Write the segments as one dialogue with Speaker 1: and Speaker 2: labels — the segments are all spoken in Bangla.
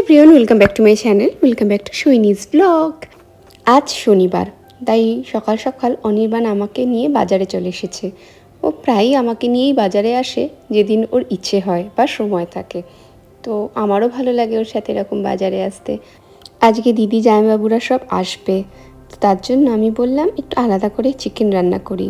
Speaker 1: Everyone, welcome back to my channel, welcome back to সৈনিজ ব্লগ। আজ শনিবার, তাই সকাল সকাল অনির্বাণ আমাকে নিয়ে বাজারে চলে এসেছে। ও প্রায়ই আমাকে নিয়েই বাজারে আসে যেদিন ওর ইচ্ছে হয় বা সময় থাকে। তো আমারও ভালো লাগে ওর সাথে এরকম বাজারে আসতে। আজকে দিদি জামাইবাবুরা সব আসবে, তো তার জন্য আমি বললাম একটু আলাদা করে চিকেন রান্না করি।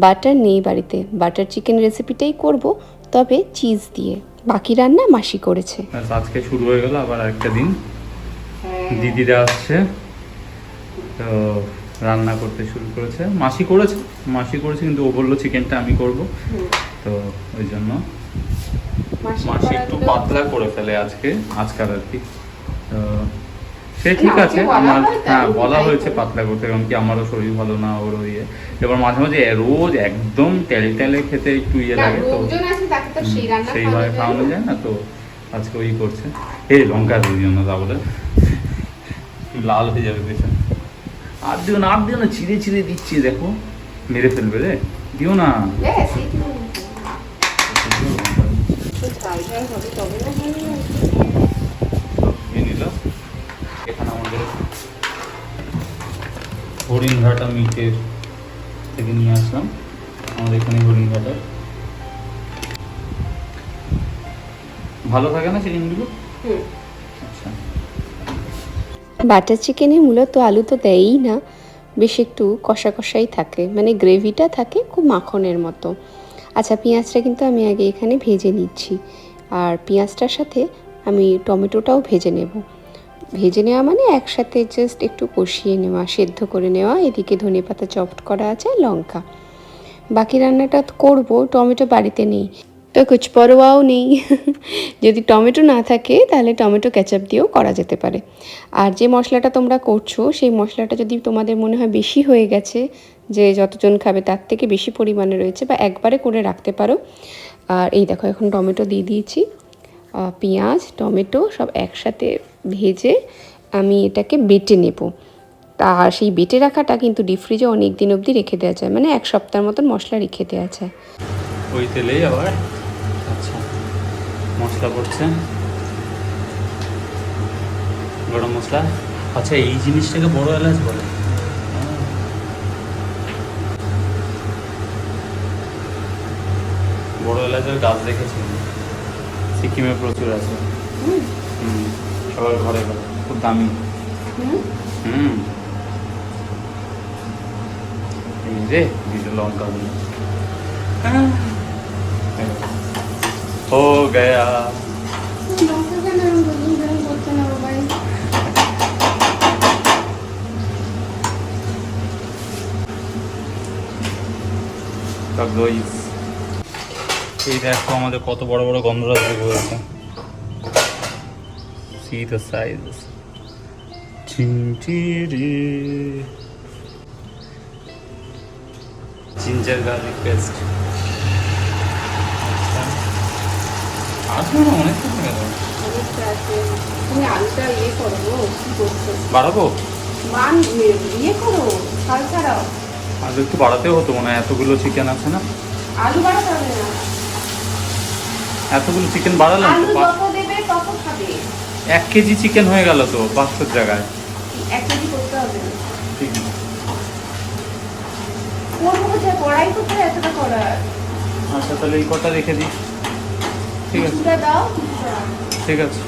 Speaker 1: বাটার নেই বাড়িতে, বাটার চিকেন রেসিপিটাই করব, তবে চিজ দিয়ে। বাকি রান্না মাসি করেছে।
Speaker 2: আজকে শুরু হয়ে গেল আবার একটা দিন। দিদিরা আসছে, তো রান্না করতে শুরু করেছে। মাসি করেছে কিন্তু ও বললো চিকেনটা আমি করব, তো ওই জন্য মাসি একটু পাতলা করে ফেলে আজকাল আর কি। তো সে ঠিক আছে, আমার বলা হয়েছে পাতলা করতে, কারণ কি আমারও শরীর ভালো না, ওর ইয়ে। এবার মাঝে মাঝে রোজ একদম তেলে তেলে খেতে একটু ইয়ে লাগে, তো সেইভাবে খাওয়ানো যায় না, তো আজকে ওই করছে। এই লঙ্কা দিও না, তা বলে লাল হয়ে যাবে পেছনে। আর দিও না, ছিঁড়ে ছিঁড়ে দিচ্ছি, দেখো মেরে ফেলবে রে, দিও না। এখানে আমাদের হরিণঘাটা মিটের থেকে নিয়ে আসলাম, আমাদের এখানে হরিণঘাটা ভালো থাকে না চিকেনগুলো। আচ্ছা,
Speaker 1: বাটার চিকেনে মূলত আলু তো দেয়ই না, বেশ একটু কষা কষাই থাকে, মানে গ্রেভিটা থাকে খুব মাখনের মতো। আচ্ছা, পেঁয়াজটা কিন্তু আমি আগে এখানে ভেজে নিচ্ছি, আর পেঁয়াজটার সাথে আমি টমেটোটাও ভেজে নেব। ভেজে নেওয়া মানে একসাথে জাস্ট একটু কষিয়ে নেওয়া, সেদ্ধ করে নেওয়া। এদিকে ধনেপাতা চপড করা আছে, লঙ্কা। বাকি রান্নাটা করব, টমেটো বাড়িতে নেই, তো কুছ পরোয়াও নেই। যদি টমেটো না থাকে তাহলে টমেটো কেচাপ দিয়েও করা যেতে পারে। আর যে মশলাটা তোমরা করছো, সেই মশলাটা যদি তোমাদের মনে হয় বেশি হয়ে গেছে, যে যতজন খাবে তার থেকে বেশি পরিমাণে রয়েছে, বা একবারে করে রাখতে পারো। আর এই দেখো, এখন টমেটো দিয়ে দিয়েছি। পেঁয়াজ টমেটো সব একসাথে ভেজে আমি এটাকে বেটে নেব। তা সেই বেটে রাখাটা কিন্তু ডিপ ফ্রিজে অনেক দিন অবধি রেখে দেওয়া যায়, মানে এক সপ্তাহের মতন মশলা রেখে দেওয়া যায়।
Speaker 2: ওই তেলেই আবার আচ্ছা মশলা পড়ছে, গরম মশলা। আচ্ছা, এই জিনিসটাকে বড় এলাচ বলে। বড় এলাচের গাছ দেখেছি, সিকিমে প্রচুর আছে। সবার ঘরে ঘরে, খুব দামি। এই রে দিতে লঙ্কা গুলো हो गया। এই দেখো আমাদের কত বড় বড় গন্ধরাজ লেবু হয়েছে। See the size. Ginger garlic paste. বাড়াবো, আর একটু বাড়াতেও হতো মনে হয়, এতগুলো চিকেন আছে না।
Speaker 1: আলু বাড়াতে হবে না,
Speaker 2: এতগুলো চিকেন বাড়ালাম তো, 1 কেজি চিকেন হয়ে গেল তো 500 জায়গায়।
Speaker 1: 1 কেজি করতে হবে না,
Speaker 2: ঠিক আছে।
Speaker 1: কড়াই কোথায় এতটা করার?
Speaker 2: আচ্ছা, তাহলে এই কটা রেখে দিই। ঠিক আছে,
Speaker 1: দাও,
Speaker 2: ঠিক আছে।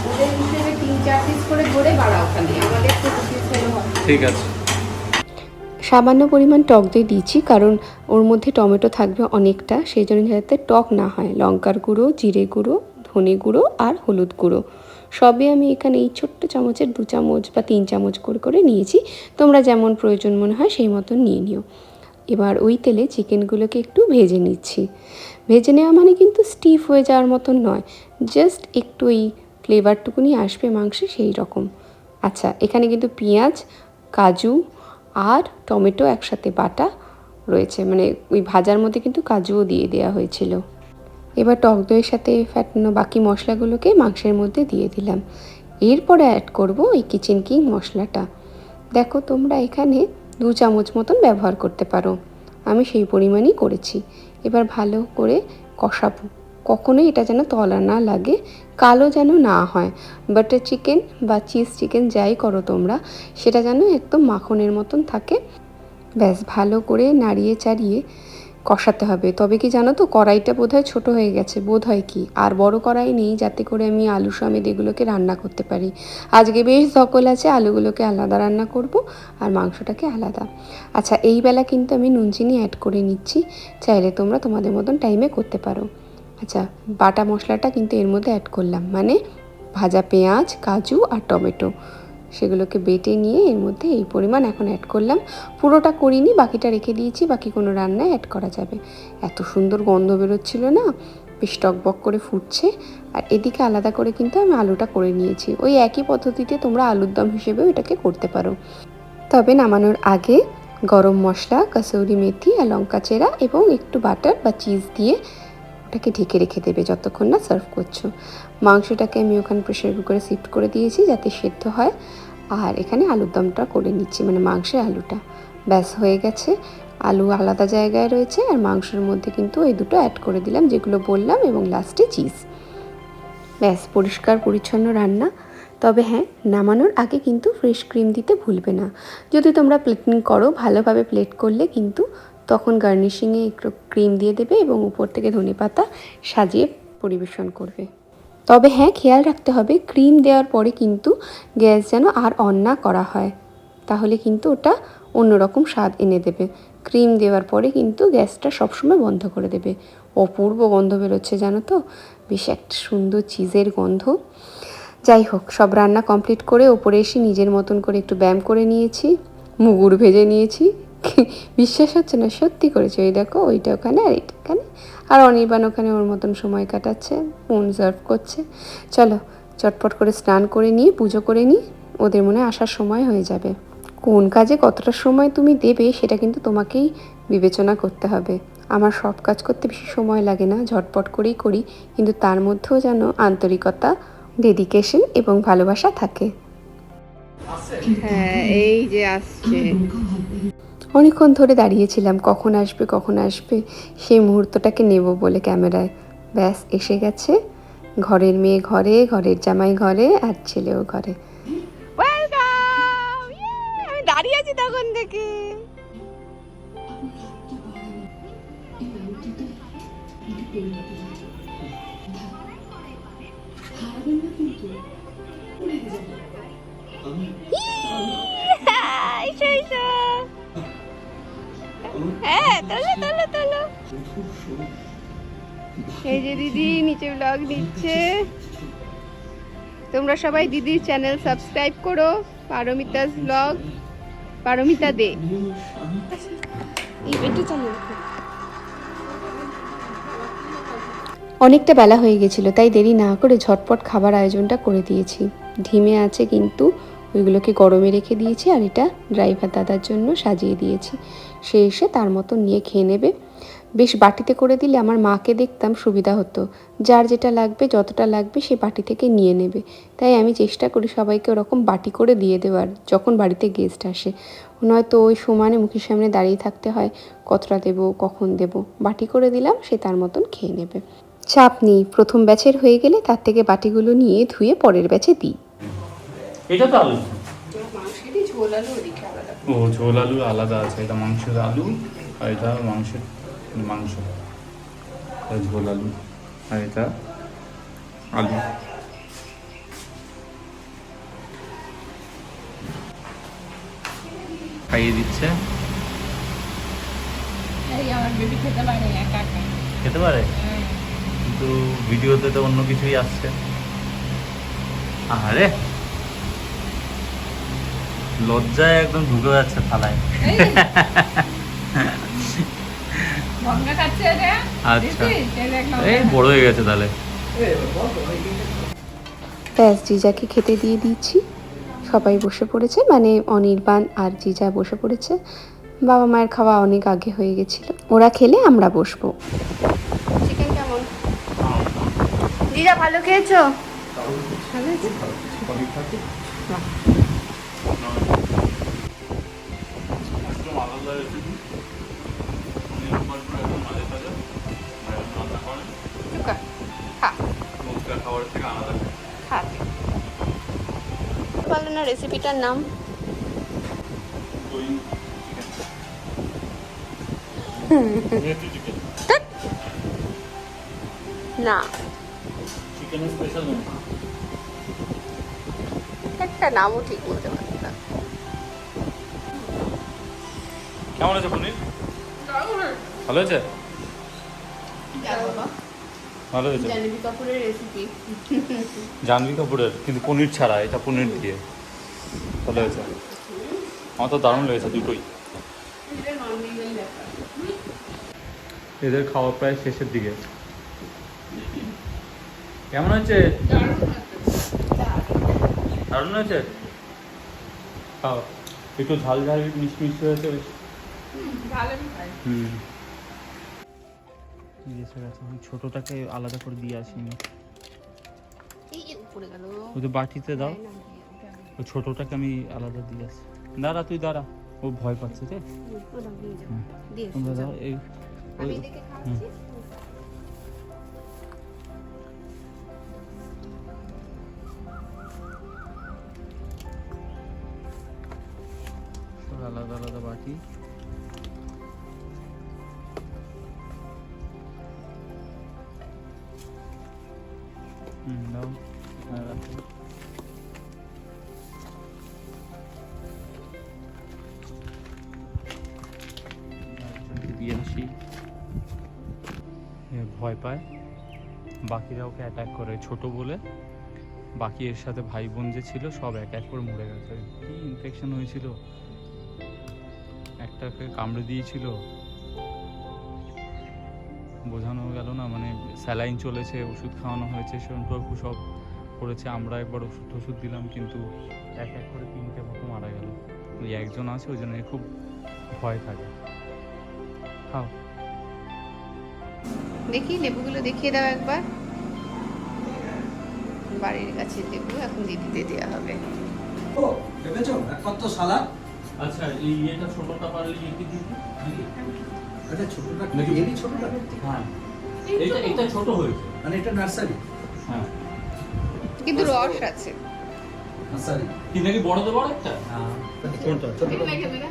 Speaker 1: ওদের হিসেবে 3-4 পিস করে ধরে বাড়াও, খালি আমাদের তো 2 পিস হলে হবে। ঠিক আছে। সামান্য পরিমাণ টক দই দিয়েছি, কারণ ওর মধ্যে টমেটো থাকবে অনেকটা, সেই জন্য যাতে টক না হয়। লঙ্কার গুঁড়ো, জিরে গুঁড়ো, ধনে গুঁড়ো আর হলুদ গুঁড়ো সবই আমি এখানে এই ছোট্ট চামচের 2 চামচ বা 3 চামচ করে করে নিয়েছি। তোমরা যেমন প্রয়োজন মনে হয় সেই মতন নিয়ে নিও। এবার ওই তেলে চিকেনগুলোকে একটু ভেজে নিচ্ছি। ভেজে নেওয়া মানে কিন্তু স্টিফ হয়ে যাওয়ার মতন নয়, জাস্ট একটু এই ফ্লেভারটুকুনি আসবে মাংসে, সেই রকম। আচ্ছা, এখানে কিন্তু পেঁয়াজ, কাজু আর টমেটো একসাথে বাটা রয়েছে, মানে ওই ভাজার মধ্যে কিন্তু কাজুও দিয়ে দেওয়া হয়েছিল। এবার টক দইয়ের সাথে ফ্যাটানো বাকি মশলাগুলোকে মাংসের মধ্যে দিয়ে দিলাম। এরপরে অ্যাড করব এই কিচেন কিং মশলাটা। দেখো, তোমরা এখানে 2 চামচ মতন ব্যবহার করতে পারো, আমি সেই পরিমাণই করেছি। এবার ভালো করে কষাবো, কখনোই এটা যেন তলা না লাগে, কালো যেন না হয়। বাটার চিকেন বা চিজ চিকেন যাই করো তোমরা, সেটা যেন একদম মাখনের মতন থাকে। ব্যাস ভালো করে নাড়িয়ে চাড়িয়ে কষাতে হবে। তবে কি জানো তো, কড়াইটা বোধহয় ছোট হয়ে গেছে, বোধহয় কি আর বড় কড়াই নেই যাতে করে আমি আলু সমেত এগুলোকে রান্না করতে পারি। আজকে বেশ ধকল আছে, আলুগুলোকে আলাদা রান্না করব আর মাংসটাকে আলাদা। আচ্ছা, এই বেলা কিন্তু আমি নুন চিনি অ্যাড করে নিচ্ছি, চাইলে তোমরা তোমাদের মতন টাইমে করতে পারো। আচ্ছা, বাটা মশলাটা কিন্তু এর মধ্যে অ্যাড করলাম, মানে ভাজা পেঁয়াজ, কাজু আর টমেটো, সেগুলোকে বেটে নিয়ে এর মধ্যে এই পরিমাণ এখন অ্যাড করলাম। পুরোটা করিনি, বাকিটা রেখে দিয়েছি, বাকি কোনো রান্নায় অ্যাড করা যাবে। এত সুন্দর গন্ধ বেরোচ্ছিল না, বেশ টকবক করে ফুটছে। আর এদিকে আলাদা করে কিন্তু আমি আলুটা করে নিয়েছি। ওই একই পদ্ধতিতে তোমরা আলুর দম হিসেবেও এটাকে করতে পারো। তবে নামানোর আগে গরম মশলা, কাসুরি মেথি আর লঙ্কা চেরা এবং একটু বাটার বা চিজ দিয়ে ওটাকে ঢেকে রেখে দেবে যতক্ষণ না সার্ভ করছো। মাংসটাকে আমি ওখানে প্রেশার কুকারে শিফট করে দিয়েছি যাতে সেদ্ধ হয়, আর এখানে আলুর দমটা করে নিচ্ছি, মানে মাংসের আলুটা। ব্যাস হয়ে গেছে, আলু আলাদা জায়গায় রয়েছে আর মাংসের মধ্যে কিন্তু এই দুটো অ্যাড করে দিলাম যেগুলো বললাম, এবং লাস্টে চিজ। ব্যাস পরিষ্কার পরিচ্ছন্ন রান্না। তবে হ্যাঁ, নামানোর আগে কিন্তু ফ্রেশ ক্রিম দিতে ভুলবে না। যদি তোমরা প্লেটিং করো, ভালোভাবে প্লেট করলে কিন্তু তখন গার্নিশিংয়ে একটু ক্রিম দিয়ে দেবে এবং উপর থেকে ধনেপাতা সাজিয়ে পরিবেশন করবে। তবে হ্যাঁ, খেয়াল রাখতে হবে ক্রিম দেওয়ার পরে কিন্তু গ্যাস যেন আর অন না করা হয়, তাহলে কিন্তু ওটা অন্যরকম স্বাদ এনে দেবে। ক্রিম দেওয়ার পরে কিন্তু গ্যাসটা সবসময় বন্ধ করে দেবে। অপূর্ব গন্ধ বেরোচ্ছে জানো তো, বেশ একটা সুন্দর চিজের গন্ধ। যাই হোক, সব রান্না কমপ্লিট করে ওপরে এসে নিজের মতন করে একটু ব্যায়াম করে নিয়েছি, মুগুর ভেজে নিয়েছি। বিশ্বাস হচ্ছে না, সত্যি করেছি। ওই দেখো, ওইটা ওখানে আর এইটা ওখানে, আর অনির্বাণ ওখানে ওর মতন সময় কাটাচ্ছে, ফোন সার্ভ করছে। চলো চটপট করে স্নান করে নিয়ে পুজো করে নিই, ওদের মনে আসার সময় হয়ে যাবে। কোন কাজে কতটা সময় তুমি দেবে সেটা কিন্তু তোমাকেই বিবেচনা করতে হবে। আমার সব কাজ করতে বেশি সময় লাগে না, ঝটপট করেই করি, কিন্তু তার মধ্যেও যেন আন্তরিকতা, ডেডিকেশন এবং ভালোবাসা থাকে। হ্যাঁ, এই যে আসছে। অনেকক্ষণ ধরে দাঁড়িয়েছিলাম কখন আসবে কখন আসবে, সেই মুহূর্তটাকে নেব বলে ক্যামেরায়। ব্যাস এসে গেছে। ঘরের মেয়ে ঘরে, ঘরের জামাই ঘরে, আর ছেলেও ঘরে। আমি দাঁড়িয়ে আছি তখন থেকে। হ্যাঁ, তোলো তোলো তোলো। এই যে দিদি নিচে ব্লগ দিচ্ছে। তোমরা সবাই দিদির চ্যানেল সাবস্ক্রাইব করো, পারমিতাস ব্লগ, পারমিতা দে। অনেকটা বেলা হয়ে গেছিল, তাই দেরি না করে ঝটপট খাবার আয়োজনটা করে দিয়েছি। ধিমে আছে কিন্তু ওইগুলোকে গরমে রেখে দিয়েছি, আর এটা ড্রাইভার দাদার জন্য সাজিয়ে দিয়েছি। সে এসে তার মতো নিয়ে খেয়ে নেবে। বেশ বাটিতে করে দিলে আমার মাকে দেখতাম সুবিধা হতো, যার যেটা লাগবে যতটা লাগবে সে বাটি থেকে নিয়ে নেবে। তাই আমি চেষ্টা করি সবাইকে ওরকম বাটি করে দিয়ে দেওয়ার যখন বাড়িতে গেস্ট আসে। নয়তো ওই সমানে মুখের সামনে দাঁড়িয়ে থাকতে হয়, কতটা দেবো কখন দেবো। বাটি করে দিলাম, সে তার মতন খেয়ে নেবে, চাপ নেই। প্রথম ব্যাচের হয়ে গেলে তার থেকে বাটিগুলো নিয়ে ধুয়ে পরের ব্যাচে দিই।
Speaker 2: এটা তো আলু,
Speaker 1: ঝোল আলু ওদিকে আলাদা।
Speaker 2: ও ঝোল আলু আলাদা আছে, এটা মাংসের আলু, আর এটা মাংসের মাংস, ঝোল আলু, আর এটা আলু। খাইয়ে দিচ্ছে।
Speaker 3: আমার বেবি খেতে পারে একা একা।
Speaker 2: খেতে পারে, কিন্তু ভিডিওতে তো অন্য কিছুই আসছে। আরে লজ্জায় একদম ঢুকে যাচ্ছে থালায়। আচ্ছা, এই বড় হয়ে গেছে তাহলে।
Speaker 1: ব্যাস জিজাকে খেতে দিয়ে দিচ্ছি। সবাই বসে পড়েছে, মানে অনির্বাণ আর জিজা বসে পড়েছে। বাবা মায়ের খাওয়া অনেক আগে হয়ে গেছিল, ওরা খেলে আমরা বসবো। চিকেন কেমন জিজা, ভালো খেয়েছো? পারলে না রেসিপিটার নাম। না
Speaker 2: চিকেনের স্পেশাল
Speaker 1: একটা নামও ঠিক বলতে পারছি না।
Speaker 2: কেমন আছে পনির? ভালো হয়েছে? ভালো হয়েছে।
Speaker 1: জাহ্নবী কাপুরের রেসিপি।
Speaker 2: জাহ্নবী কাপুরের, কিন্তু পনির ছাড়া, এটা পনির দিয়ে। ভালো হয়েছে, আমার তো দারুণ লেগেছে দুটোই। এদের খাওয়া প্রায় শেষের দিকে। কেমন হয়েছে? দারুণ হয়েছে। খাও, একটু ঝাল ঝাল মিষ্টি মিষ্টি হয়েছে বেশ। ছোটটাকে আলাদা করে দিয়ে আসিনি, ওই বাটিতে দাও। ওই ছোটটাকে আমি আলাদা দিয়ে আসি। দাঁড়া তুই দাঁড়া, ও ভয় পাচ্ছে রে। তোমরা দাও এই আলাদা আলাদা বাটি। দাও দিয়ে আসি। ভয় পায়, বাকিরা ওকে অ্যাটাক করে ছোট বলে। বাকি এর সাথে ভাই বোন যে ছিল সব এক এক করে মরে গেছে। কি ইনফেকশন হয়েছিল, একটাকে কামড়ে দিয়েছিল, বোঝানো গেল না। মানে স্যালাইন চলেছে, ওষুধ খাওয়ানো হয়েছে, শোনটুকু সব করেছে। আমরা একবার ওষুধ দিলাম, কিন্তু এক এক করে 3টে মতো মারা গেল। ওই একজন আছে, ওই জন্য খুব ভয় থাকে। খাও,
Speaker 1: দেখি লেবুগুলো দেখিয়ে দাও একবার। বাড়ির কাছে লেবু, এখন দিদিতে দেওয়া হবে।
Speaker 4: ও ভেবেছো একমাত্র সালাদ।
Speaker 2: আচ্ছা এই এটা ছোটটা পারলে কি দিবি?
Speaker 4: আচ্ছা ছোটটা এরই ছোটটা।
Speaker 2: হ্যাঁ এটা ছোট হয়েছে,
Speaker 4: মানে এটা নার্সারি।
Speaker 2: হ্যাঁ
Speaker 1: কিন্তু রস আছে।
Speaker 4: নার্সারি
Speaker 2: কি নাকি বড় তো বড় একটা।
Speaker 4: কোনটা ছোটটা?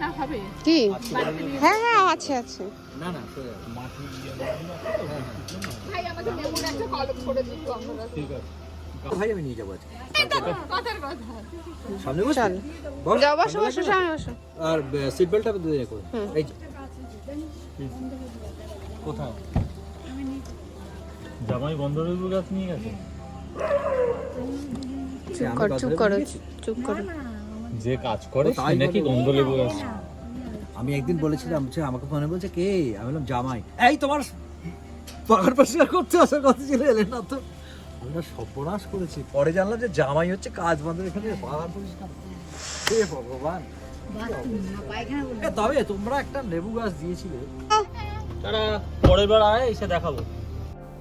Speaker 3: না হবে
Speaker 1: কি? হ্যাঁ হ্যাঁ আছে আছে।
Speaker 4: না না
Speaker 3: ভাই আমাকে লেবুর একটা কলম করে দিও আমরা।
Speaker 4: ঠিক আছে ভাই, আমি নিয়ে যাবো আজকে
Speaker 3: কথার কথা।
Speaker 4: সামনে বসে
Speaker 1: চল যাও, বসো বসো, সামনে বসো।
Speaker 4: আর সিট বেল্টটা দিয়ে রেখো। এই যে
Speaker 2: কোথায় জামাই গন্ধলেবু গাছ নিয়ে গেছে?
Speaker 1: চুপ কর, চুপ করো, চুপ করো।
Speaker 2: যে কাজ করে
Speaker 4: ও, তাই
Speaker 2: সে নাকি
Speaker 4: বলে।
Speaker 2: গন্ধলেবু গাছ।
Speaker 4: আমি একদিন বলেছিলাম যে আমাকে ফোনে বলছে কে, আমি বললাম জামাই। এই তোমার পাহাড় পরিষ্কার করতে আসার কথা ছিল, এলেন না তো। আমরা সর্বনাশ করেছি, পরে জানলাম যে জামাই হচ্ছে কাজ বাঁধের এখানে পাহাড় পরিষ্কার। হে ভগবান। তবে তোমরা একটা লেবু গাছ দিয়েছিলে।
Speaker 2: তারা পরের বার আয়, এসে দেখাবো।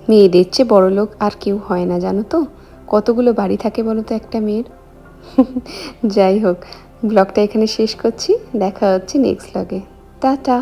Speaker 1: মেয়েদের চেয়ে বড় লোক আর কেউ হয় না, জানো তো? কতগুলো বাড়ি থাকে বলো তো একটা মেয়ের। যাই হোক, ব্লগটা এখানে শেষ করছি। দেখা হচ্ছে নেক্সট ব্লগে। টাটা।